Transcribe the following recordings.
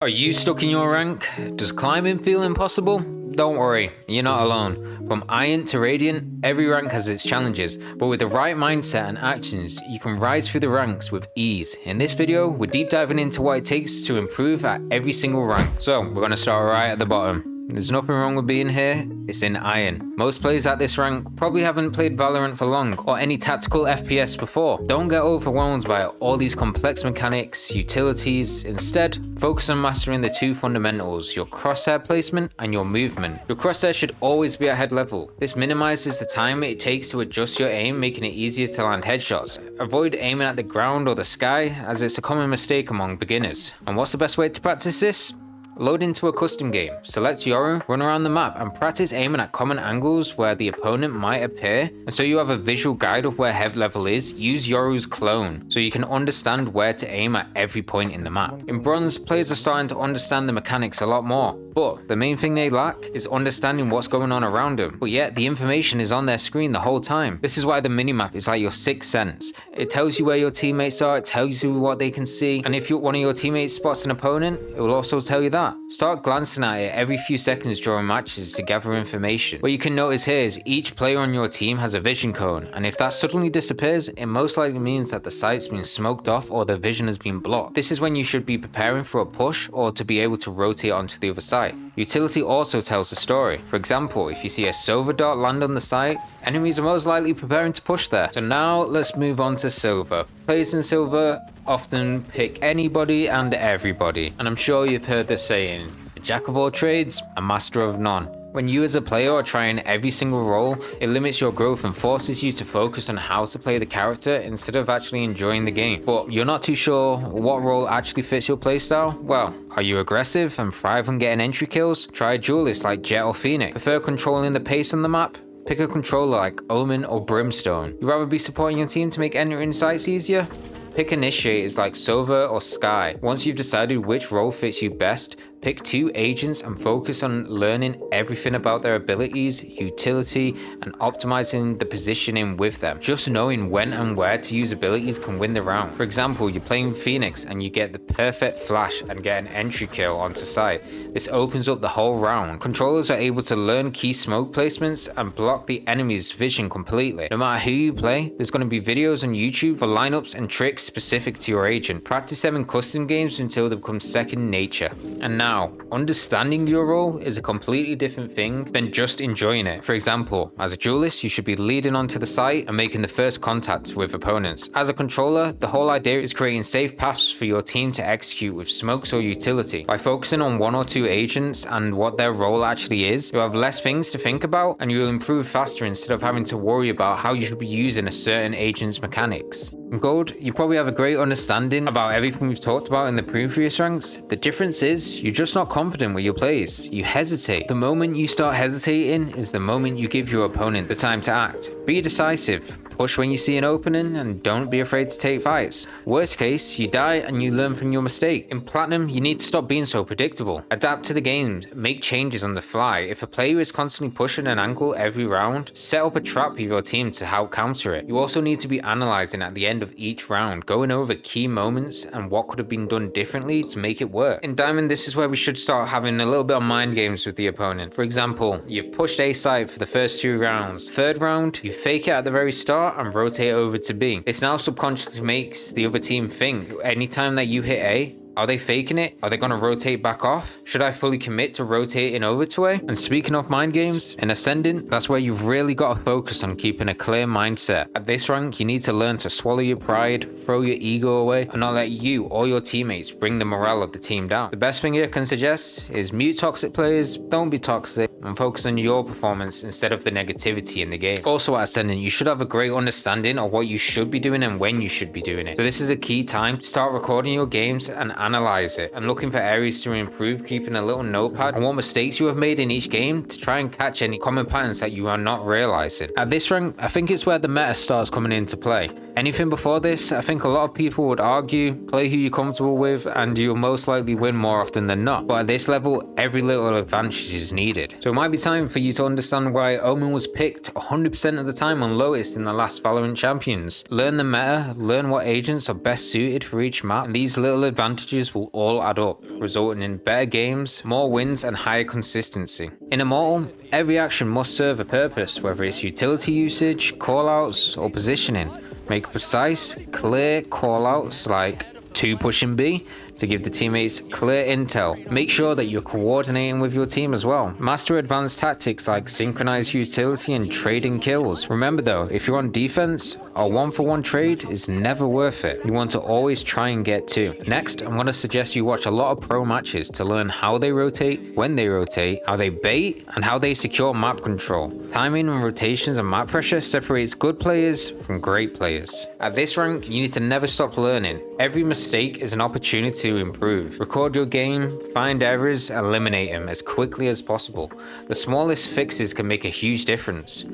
Are you stuck in your rank? Does climbing feel impossible? Don't worry, you're not alone. From Iron to Radiant, every rank has its challenges, but with the right mindset and actions, you can rise through the ranks with ease. In this video, we're deep diving into what it takes to improve at every single rank. So, we're going to start right at the bottom. There's nothing wrong with being here, it's in Iron. Most players at this rank probably haven't played Valorant for long, or any tactical FPS before. Don't get overwhelmed by all these complex mechanics, utilities. Instead, focus on mastering the two fundamentals, your crosshair placement and your movement. Your crosshair should always be at head level. This minimizes the time it takes to adjust your aim, making it easier to land headshots. Avoid aiming at the ground or the sky, as it's a common mistake among beginners. And what's the best way to practice this? Load into a custom game, select Yoru, run around the map and practice aiming at common angles where the opponent might appear, and so you have a visual guide of where head level is. Use Yoru's clone so you can understand where to aim at every point in the map. In Bronze, players are starting to understand the mechanics a lot more, but the main thing they lack is understanding what's going on around them, but yet the information is on their screen the whole time. This is why the minimap is like your sixth sense. It tells you where your teammates are, it tells you what they can see, and if one of your teammates spots an opponent, it will also tell you that. Start glancing at it every few seconds during matches to gather information. What you can notice here is each player on your team has a vision cone, and if that suddenly disappears, it most likely means that the site's been smoked off or the vision has been blocked. This is when you should be preparing for a push or to be able to rotate onto the other site. Utility also tells a story. For example, if you see a silver dot land on the site, enemies are most likely preparing to push there. So now let's move on to silver. Players in silver often pick anybody and everybody, and I'm sure you've heard the saying, a jack of all trades, a master of none. When you as a player are trying every single role, it limits your growth and forces you to focus on how to play the character instead of actually enjoying the game. But you're not too sure what role actually fits your playstyle? Well, are you aggressive and thrive on getting entry kills? Try a duelist like Jet or Phoenix. Prefer controlling the pace on the map? Pick a controller like Omen or Brimstone. You'd rather be supporting your team to make entering sites easier? Pick initiators like Silver or Sky. Once you've decided which role fits you best, pick two agents and focus on learning everything about their abilities, utility, and optimizing the positioning with them. Just knowing when and where to use abilities can win the round. For example, you're playing Phoenix and you get the perfect flash and get an entry kill onto site. This opens up the whole round. Controllers are able to learn key smoke placements and block the enemy's vision completely. No matter who you play, there's going to be videos on YouTube for lineups and tricks specific to your agent. Practice them in custom games until they become second nature. And now, understanding your role is a completely different thing than just enjoying it. For example, as a duelist, you should be leading onto the site and making the first contact with opponents. As a controller, the whole idea is creating safe paths for your team to execute with smokes or utility. By focusing on one or two agents and what their role actually is, you'll have less things to think about and you'll improve faster instead of having to worry about how you should be using a certain agent's mechanics. In Gold, you probably have a great understanding about everything we've talked about in the previous ranks. The difference is, you're just not confident with your plays. You hesitate. The moment you start hesitating is the moment you give your opponent the time to act. Be decisive. Push when you see an opening and don't be afraid to take fights. Worst case, you die and you learn from your mistake. In Platinum, you need to stop being so predictable. Adapt to the game, make changes on the fly. If a player is constantly pushing an angle every round, set up a trap with your team to help counter it. You also need to be analyzing at the end of each round, going over key moments and what could have been done differently to make it work. In Diamond, this is where we should start having a little bit of mind games with the opponent. For example, you've pushed A site for the first two rounds. Third round, you fake it at the very start and rotate over to B. This now subconsciously makes the other team think, anytime that you hit A, are they faking it? Are they going to rotate back off? Should I fully commit to rotating over to A? And speaking of mind games, in Ascendant, that's where you've really got to focus on keeping a clear mindset. At this rank, you need to learn to swallow your pride, throw your ego away, and not let you or your teammates bring the morale of the team down. The best thing I can suggest is mute toxic players, don't be toxic, and focus on your performance instead of the negativity in the game. Also at Ascendant, you should have a great understanding of what you should be doing and when you should be doing it. So this is a key time to start recording your games and analyze it, and looking for areas to improve, keeping a little notepad on what mistakes you have made in each game to try and catch any common patterns that you are not realizing. At this rank, I think it's where the meta starts coming into play. Anything before this, I think a lot of people would argue, play who you're comfortable with and you'll most likely win more often than not. But at this level, every little advantage is needed. So it might be time for you to understand why Omen was picked 100% of the time on lowest in the last Valorant Champions. Learn the meta, learn what agents are best suited for each map, and these little advantages strategies will all add up, resulting in better games, more wins, and higher consistency. In Immortal, every action must serve a purpose, whether it's utility usage, callouts, or positioning. Make precise, clear callouts like 2 pushing B to give the teammates clear intel. Make sure that you're coordinating with your team as well. Master advanced tactics like synchronized utility and trading kills. Remember though, if you're on defense, a 1-for-1 trade is never worth it. You want to always try and get 2. Next, I'm going to suggest you watch a lot of pro matches to learn how they rotate, when they rotate, how they bait, and how they secure map control. Timing and rotations and map pressure separates good players from great players. At this rank, you need to never stop learning. Every mistake is an opportunity to improve. Record your game, find errors, and eliminate them as quickly as possible. The smallest fixes can make a huge difference.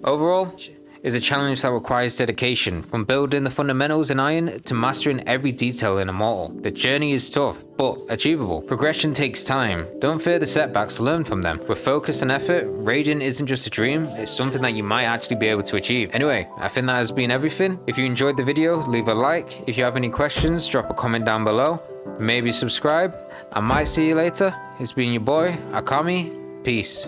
Overall, is a challenge that requires dedication, from building the fundamentals in Iron to mastering every detail in Immortal. The journey is tough, but achievable. Progression takes time. Don't fear the setbacks, learn from them. With focus and effort, Radiant isn't just a dream, it's something that you might actually be able to achieve. Anyway, I think that has been everything. If you enjoyed the video, leave a like. If you have any questions, drop a comment down below. Maybe subscribe. I might see you later. It's been your boy, Akami. Peace.